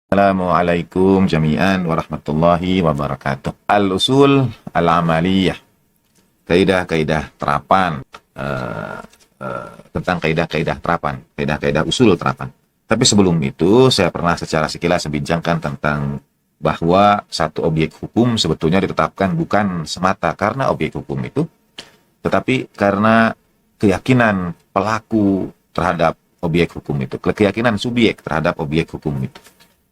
Assalamualaikum jami'an warahmatullahi wabarakatuh. Al-usul al-amaliyah, kaidah-kaidah terapan, tentang kaidah-kaidah terapan, kaidah-kaidah usul terapan. Tapi sebelum itu, saya pernah secara sekilas membincangkan tentang bahwa satu objek hukum sebetulnya ditetapkan bukan semata karena objek hukum itu, tetapi karena keyakinan pelaku terhadap objek hukum itu, keyakinan subjek terhadap objek hukum itu.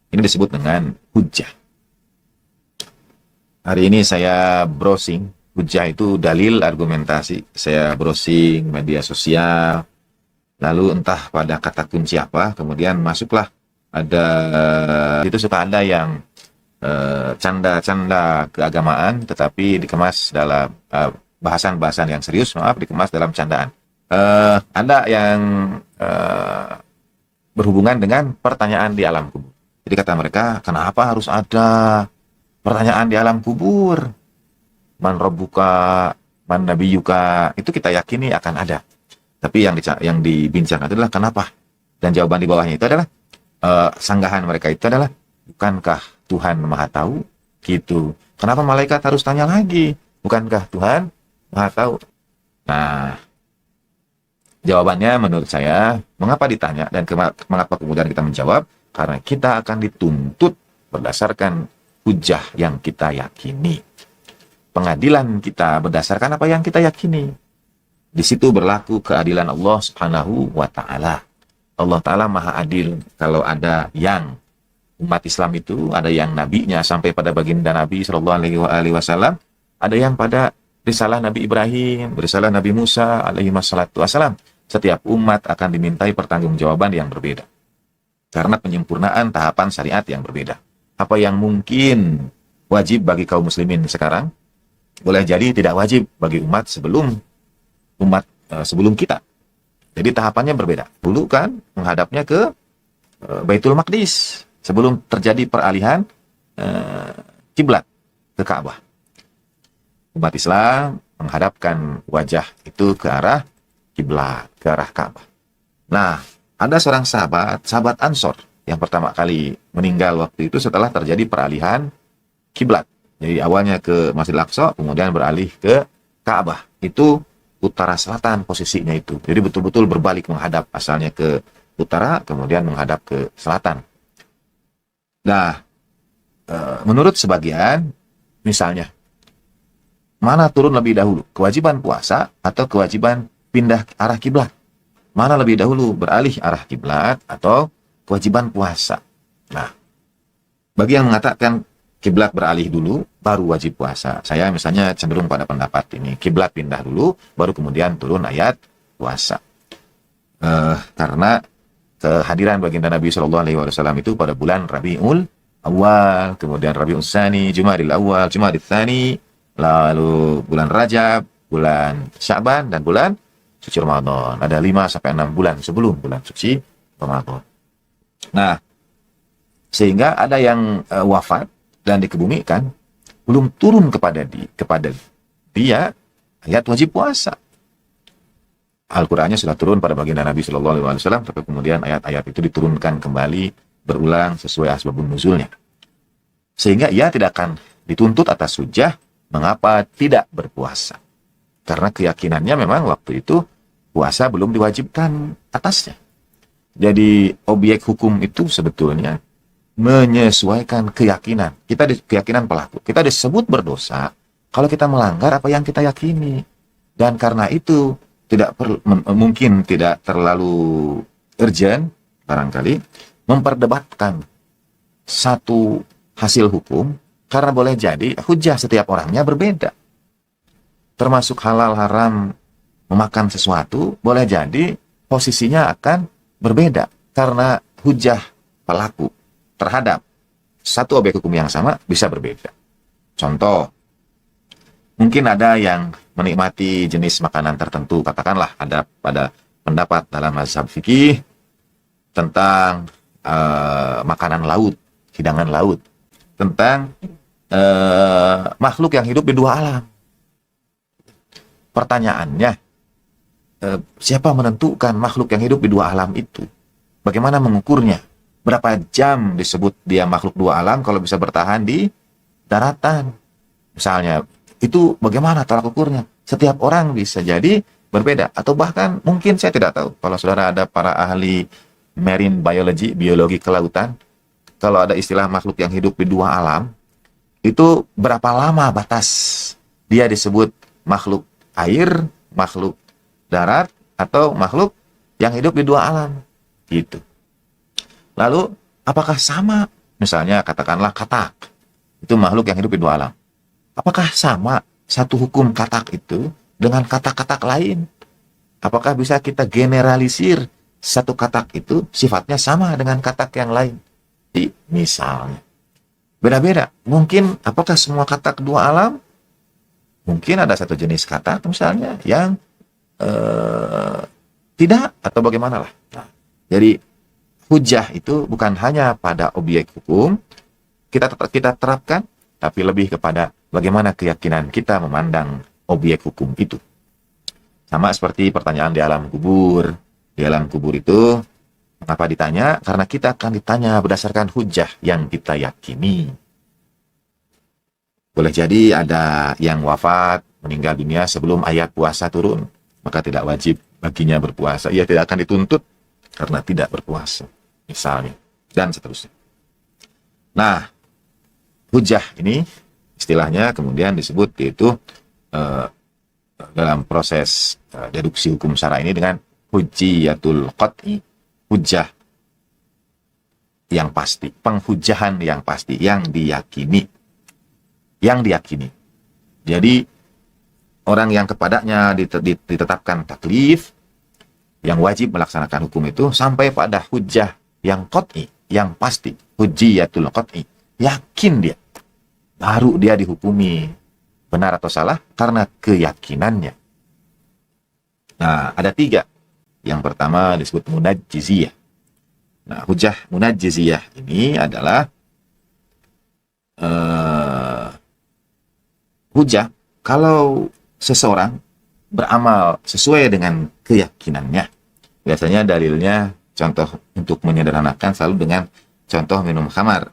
Ini disebut dengan hujjah. Hari ini saya browsing, hujjah itu dalil argumentasi. Saya browsing media sosial, lalu entah pada kata kunci apa, kemudian masuklah ada, itu suka ada yang canda-canda keagamaan, tetapi dikemas dalam bahasan-bahasan yang serius, dikemas dalam candaan. Ada yang berhubungan dengan pertanyaan di alam kubur. Jadi kata mereka, kenapa harus ada pertanyaan di alam kubur? Man rabbuka, man nabiyuka, itu kita yakini akan ada. Tapi yang dibincang adalah kenapa? Dan jawaban di bawahnya itu adalah, sanggahan mereka itu adalah, bukankah Tuhan Maha Tahu? Gitu. Kenapa malaikat harus tanya lagi? Bukankah Tuhan Maha Tahu? Nah, jawabannya menurut saya, mengapa ditanya dan mengapa kemudian kita menjawab? Karena kita akan dituntut berdasarkan hujah yang kita yakini. Pengadilan kita berdasarkan apa yang kita yakini. Di situ berlaku keadilan Allah Subhanahu wa Ta'ala. Allah Ta'ala Maha Adil. Kalau ada yang umat Islam itu, ada yang nabinya sampai pada baginda Nabi Sallallahu Alaihi Wasallam, ada yang pada risalah Nabi Ibrahim, risalah Nabi Musa alaihi wassalam. Setiap umat akan dimintai pertanggungjawaban yang berbeda. Karena penyempurnaan tahapan syariat yang berbeda. Apa yang mungkin wajib bagi kaum muslimin sekarang, boleh jadi tidak wajib bagi umat sebelum kita. Jadi tahapannya berbeda. Dulu kan menghadapnya ke Baitul Maqdis sebelum terjadi peralihan kiblat ke Ka'bah. Umat Islam menghadapkan wajah itu ke arah kiblat, ke arah Ka'bah. Nah, ada seorang sahabat Ansor yang pertama kali meninggal waktu itu setelah terjadi peralihan kiblat. Jadi awalnya ke Masjidil Aqsa, kemudian beralih ke Ka'bah. Itu utara selatan posisinya itu. Jadi betul-betul berbalik menghadap, asalnya ke utara, kemudian menghadap ke selatan. Nah, menurut sebagian, misalnya, mana turun lebih dahulu? Kewajiban puasa atau kewajiban pindah arah kiblat? Mana lebih dahulu, beralih arah kiblat atau kewajiban puasa? Nah, bagi yang mengatakan kiblat beralih dulu, baru wajib puasa. Saya misalnya cenderung pada pendapat ini. Kiblat pindah dulu, baru kemudian turun ayat puasa. Karena kehadiran baginda Nabi Shallallahu Alaihi Wasallam itu pada bulan Rabiul Awal, kemudian Rabiul Tsani, Jumadil Awal, Jumadil Tsani, lalu bulan Rajab, bulan Sya'ban, dan bulan suci Ramadan. Ada 5-6 bulan sebelum bulan suci Ramadan. Nah, sehingga ada yang wafat dan dikebumikan, belum turun kepada dia ayat wajib puasa. Al-Qur'annya sudah turun pada baginda Nabi Shallallahu Alaihi Wasallam, tapi kemudian ayat-ayat itu diturunkan kembali berulang sesuai asbabun nuzulnya. Sehingga ia tidak akan dituntut atas hujjah mengapa tidak berpuasa. Karena keyakinannya memang waktu itu puasa belum diwajibkan atasnya. Jadi objek hukum itu sebetulnya menyesuaikan keyakinan. Keyakinan pelaku. Kita disebut berdosa kalau kita melanggar apa yang kita yakini. Dan karena itu mungkin tidak terlalu urgent barangkali memperdebatkan satu hasil hukum, karena boleh jadi hujah setiap orangnya berbeda. Termasuk halal haram memakan sesuatu, boleh jadi posisinya akan berbeda karena hujah pelaku terhadap satu objek hukum yang sama bisa berbeda. Contoh, mungkin ada yang menikmati jenis makanan tertentu, katakanlah ada pada pendapat dalam mazhab fikih tentang makanan laut, hidangan laut, tentang makhluk yang hidup di dua alam. Pertanyaannya, siapa menentukan makhluk yang hidup di dua alam itu? Bagaimana mengukurnya? berapa jam disebut dia makhluk dua alam kalau bisa bertahan di daratan. Misalnya, itu bagaimana tolak ukurnya? Setiap orang bisa jadi berbeda. Atau bahkan mungkin saya tidak tahu. Kalau saudara ada para ahli marine biology, biologi kelautan, kalau ada istilah makhluk yang hidup di dua alam, itu berapa lama batas dia disebut makhluk air, makhluk darat, atau makhluk yang hidup di dua alam. Gitu. Lalu, apakah sama? Misalnya, katakanlah katak. Itu makhluk yang hidup di dua alam. Apakah sama satu hukum katak itu dengan katak-katak lain? Apakah bisa kita generalisir satu katak itu sifatnya sama dengan katak yang lain? Misalnya. Beda-beda. Mungkin, apakah semua katak dua alam? Mungkin ada satu jenis katak misalnya yang tidak, atau bagaimana lah. Nah, jadi, hujah itu bukan hanya pada objek hukum kita terapkan, tapi lebih kepada bagaimana keyakinan kita memandang objek hukum itu. Sama seperti pertanyaan di alam kubur. Di alam kubur itu, mengapa ditanya? Karena kita akan ditanya berdasarkan hujah yang kita yakini. Boleh jadi ada yang wafat, meninggal dunia sebelum ayat puasa turun, maka tidak wajib baginya berpuasa. Ia tidak akan dituntut karena tidak berpuasa, misalnya, dan seterusnya. Nah, hujah ini istilahnya kemudian disebut yaitu dalam proses deduksi hukum syara ini dengan hujiyatul qat'i, hujah yang pasti, penghujahan yang pasti, yang diyakini. Jadi, orang yang kepadanya ditetapkan taklif, yang wajib melaksanakan hukum itu, sampai pada hujah yang qat'i, yang pasti, hujiyatul qat'i, yakin dia, baru dia dihukumi benar atau salah karena keyakinannya. Nah, ada 3. Yang pertama disebut munajjiziyah. Nah, hujah munajjiziyah ini adalah hujah kalau seseorang beramal sesuai dengan keyakinannya. Biasanya dalilnya, contoh untuk menyederhanakan, selalu dengan contoh minum khamar.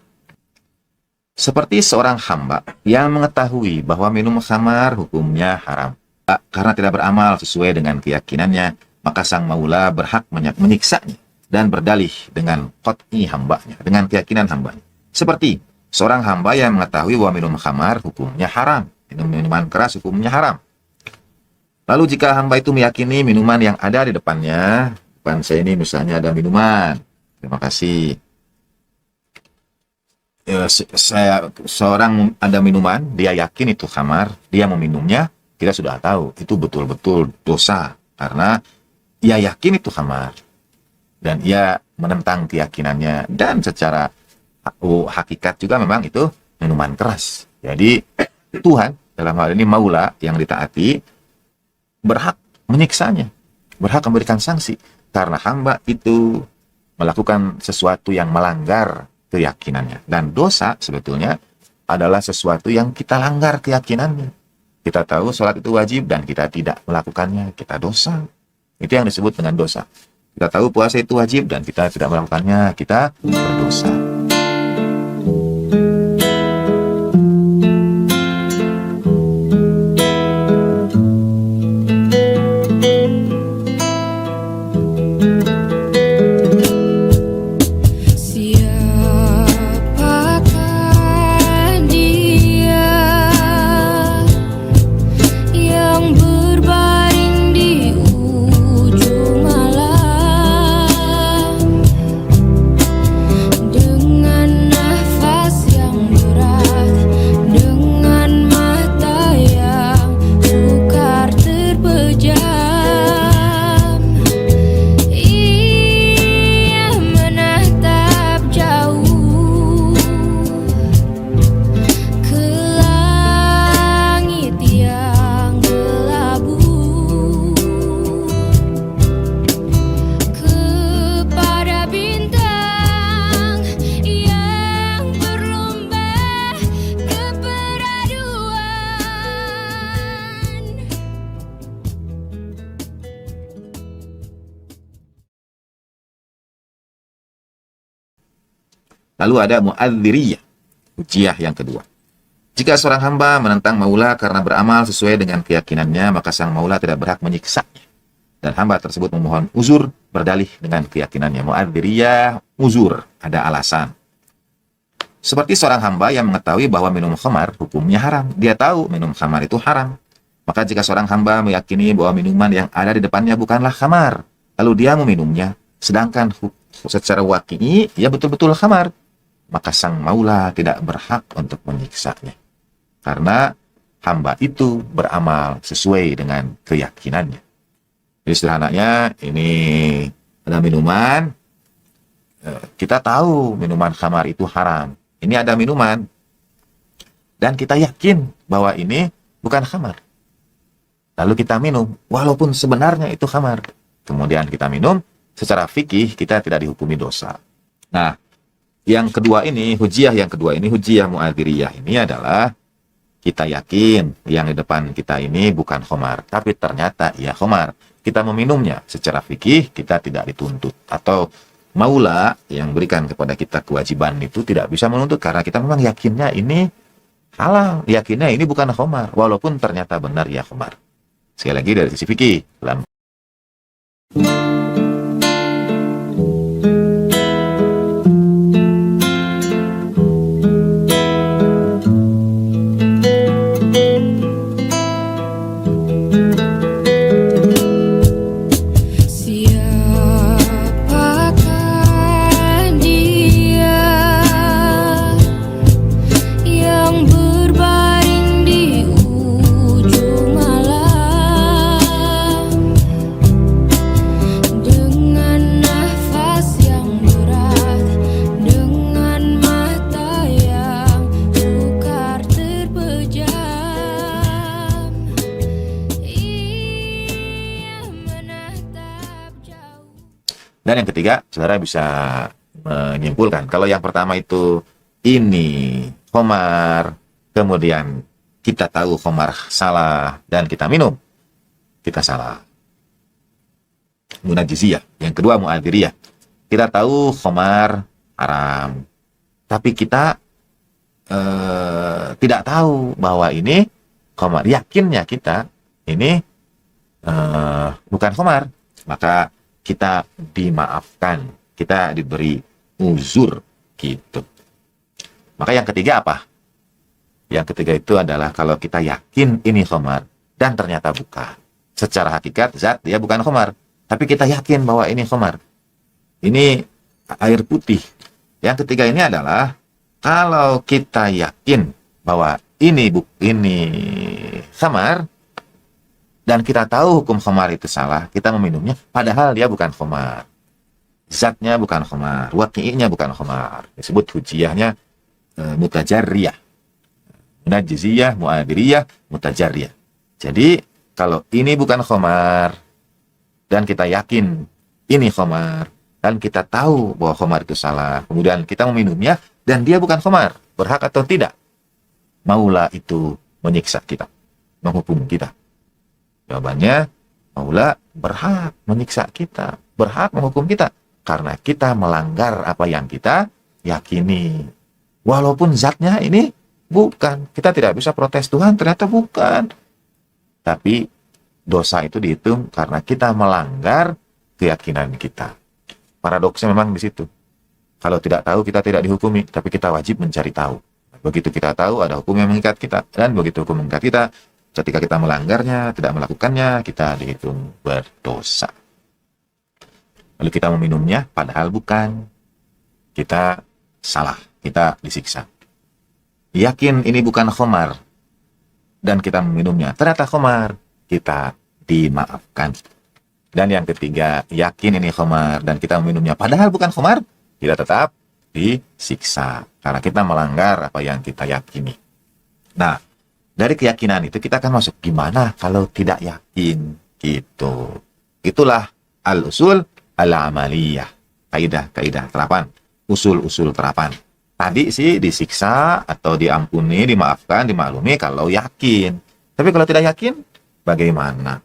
Seperti seorang hamba yang mengetahui bahwa minum khamar hukumnya haram. Karena tidak beramal sesuai dengan keyakinannya, maka sang maula berhak menyiksanya dan berdalih dengan qat'i hambanya, dengan keyakinan hambanya. Seperti seorang hamba yang mengetahui bahwa minum khamar hukumnya haram, minuman keras hukumnya haram. Lalu jika hamba itu meyakini minuman yang ada di depannya, depan saya ini misalnya ada minuman, terima kasih. Seorang ada minuman, dia yakin itu khamar, dia meminumnya, kita sudah tahu itu betul-betul dosa karena ia yakin itu khamar dan ia menentang keyakinannya, dan secara hakikat juga memang itu minuman keras. Jadi Tuhan dalam hal ini maula yang ditaati berhak menyiksanya, berhak memberikan sanksi karena hamba itu melakukan sesuatu yang melanggar keyakinannya. Dan dosa sebetulnya adalah sesuatu yang kita langgar keyakinannya. Kita tahu sholat itu wajib dan kita tidak melakukannya, kita dosa. Itu yang disebut dengan dosa. Kita tahu puasa itu wajib dan kita tidak melakukannya, kita berdosa. Dengan Lalu ada mu'adziriyah, hujiyah yang kedua. Jika seorang hamba menentang maula karena beramal sesuai dengan keyakinannya, maka sang maula tidak berhak menyiksanya. Dan hamba tersebut memohon uzur berdalih dengan keyakinannya. Mu'adziriyah, uzur, ada alasan. Seperti seorang hamba yang mengetahui bahwa minum khamar hukumnya haram. Dia tahu minum khamar itu haram. Maka jika seorang hamba meyakini bahwa minuman yang ada di depannya bukanlah khamar, lalu dia meminumnya, sedangkan secara waqi'i ia betul-betul khamar, maka sang maula tidak berhak untuk menyiksanya. Karena hamba itu beramal sesuai dengan keyakinannya. Jadi sederhananya, ini ada minuman, kita tahu minuman khamar itu haram. Ini ada minuman, dan kita yakin bahwa ini bukan khamar. Lalu kita minum, walaupun sebenarnya itu khamar. Kemudian kita minum, secara fikih kita tidak dihukumi dosa. Nah, yang kedua ini, hujiyah yang kedua ini, hujiyah mu'adziriyah ini adalah kita yakin yang di depan kita ini bukan khamar, tapi ternyata ia khamar. Kita meminumnya, secara fikih kita tidak dituntut. Atau maula yang berikan kepada kita kewajiban itu tidak bisa menuntut, karena kita memang yakinnya ini halal, yakinnya ini bukan khamar, walaupun ternyata benar ia khamar. Sekali lagi dari sisi fikih. Dan yang ketiga, saudara bisa menyimpulkan. Kalau yang pertama itu ini khamar, kemudian kita tahu khamar salah dan kita minum, kita salah. Munajiziyah. Yang kedua mu'adziriyah. Kita tahu khamar haram, tapi kita tidak tahu bahwa ini khamar. Yakinnya kita ini bukan khamar, maka kita dimaafkan, kita diberi uzur gitu. Maka yang ketiga apa? Yang ketiga itu adalah kalau kita yakin ini khamar dan ternyata bukan. Secara hakikat zat dia bukan khamar, tapi kita yakin bahwa ini khamar. Ini air putih. Yang ketiga ini adalah kalau kita yakin bahwa ini khamar, dan kita tahu hukum khamar itu salah, kita meminumnya, padahal dia bukan khamar. Zatnya bukan khamar, waqi'inya bukan khamar. Disebut hujiyahnya mutajarriyah. Munajiziyah, mu'adziriyah, mutajarriyah. Jadi, kalau ini bukan khamar, dan kita yakin ini khamar, dan kita tahu bahwa khamar itu salah, kemudian kita meminumnya, dan dia bukan khamar, berhak atau tidak? Maula itu menyiksa kita, menghukum kita. Jawabannya, maula berhak menyiksa kita, berhak menghukum kita, karena kita melanggar apa yang kita yakini. Walaupun zatnya ini bukan, kita tidak bisa protes Tuhan, ternyata bukan. Tapi dosa itu dihitung karena kita melanggar keyakinan kita. Paradoksnya memang di situ. Kalau tidak tahu, kita tidak dihukumi, tapi kita wajib mencari tahu. Begitu kita tahu, ada hukum yang mengikat kita, dan begitu hukum mengikat kita, ketika kita melanggarnya, tidak melakukannya, kita dihitung berdosa. Lalu kita meminumnya, padahal bukan. Kita salah, kita disiksa. Yakin ini bukan khamar, dan kita meminumnya, ternyata khamar, kita dimaafkan. Dan yang ketiga, yakin ini khamar, dan kita meminumnya, padahal bukan khamar, kita tetap disiksa. Karena kita melanggar apa yang kita yakini. Nah, dari keyakinan itu kita akan masuk gimana kalau tidak yakin gitu. Itulah al-usul al-amaliyah. Kaidah terapan. Usul-usul terapan. Tadi sih disiksa atau diampuni, dimaafkan, dimaklumi kalau yakin. Tapi kalau tidak yakin, bagaimana?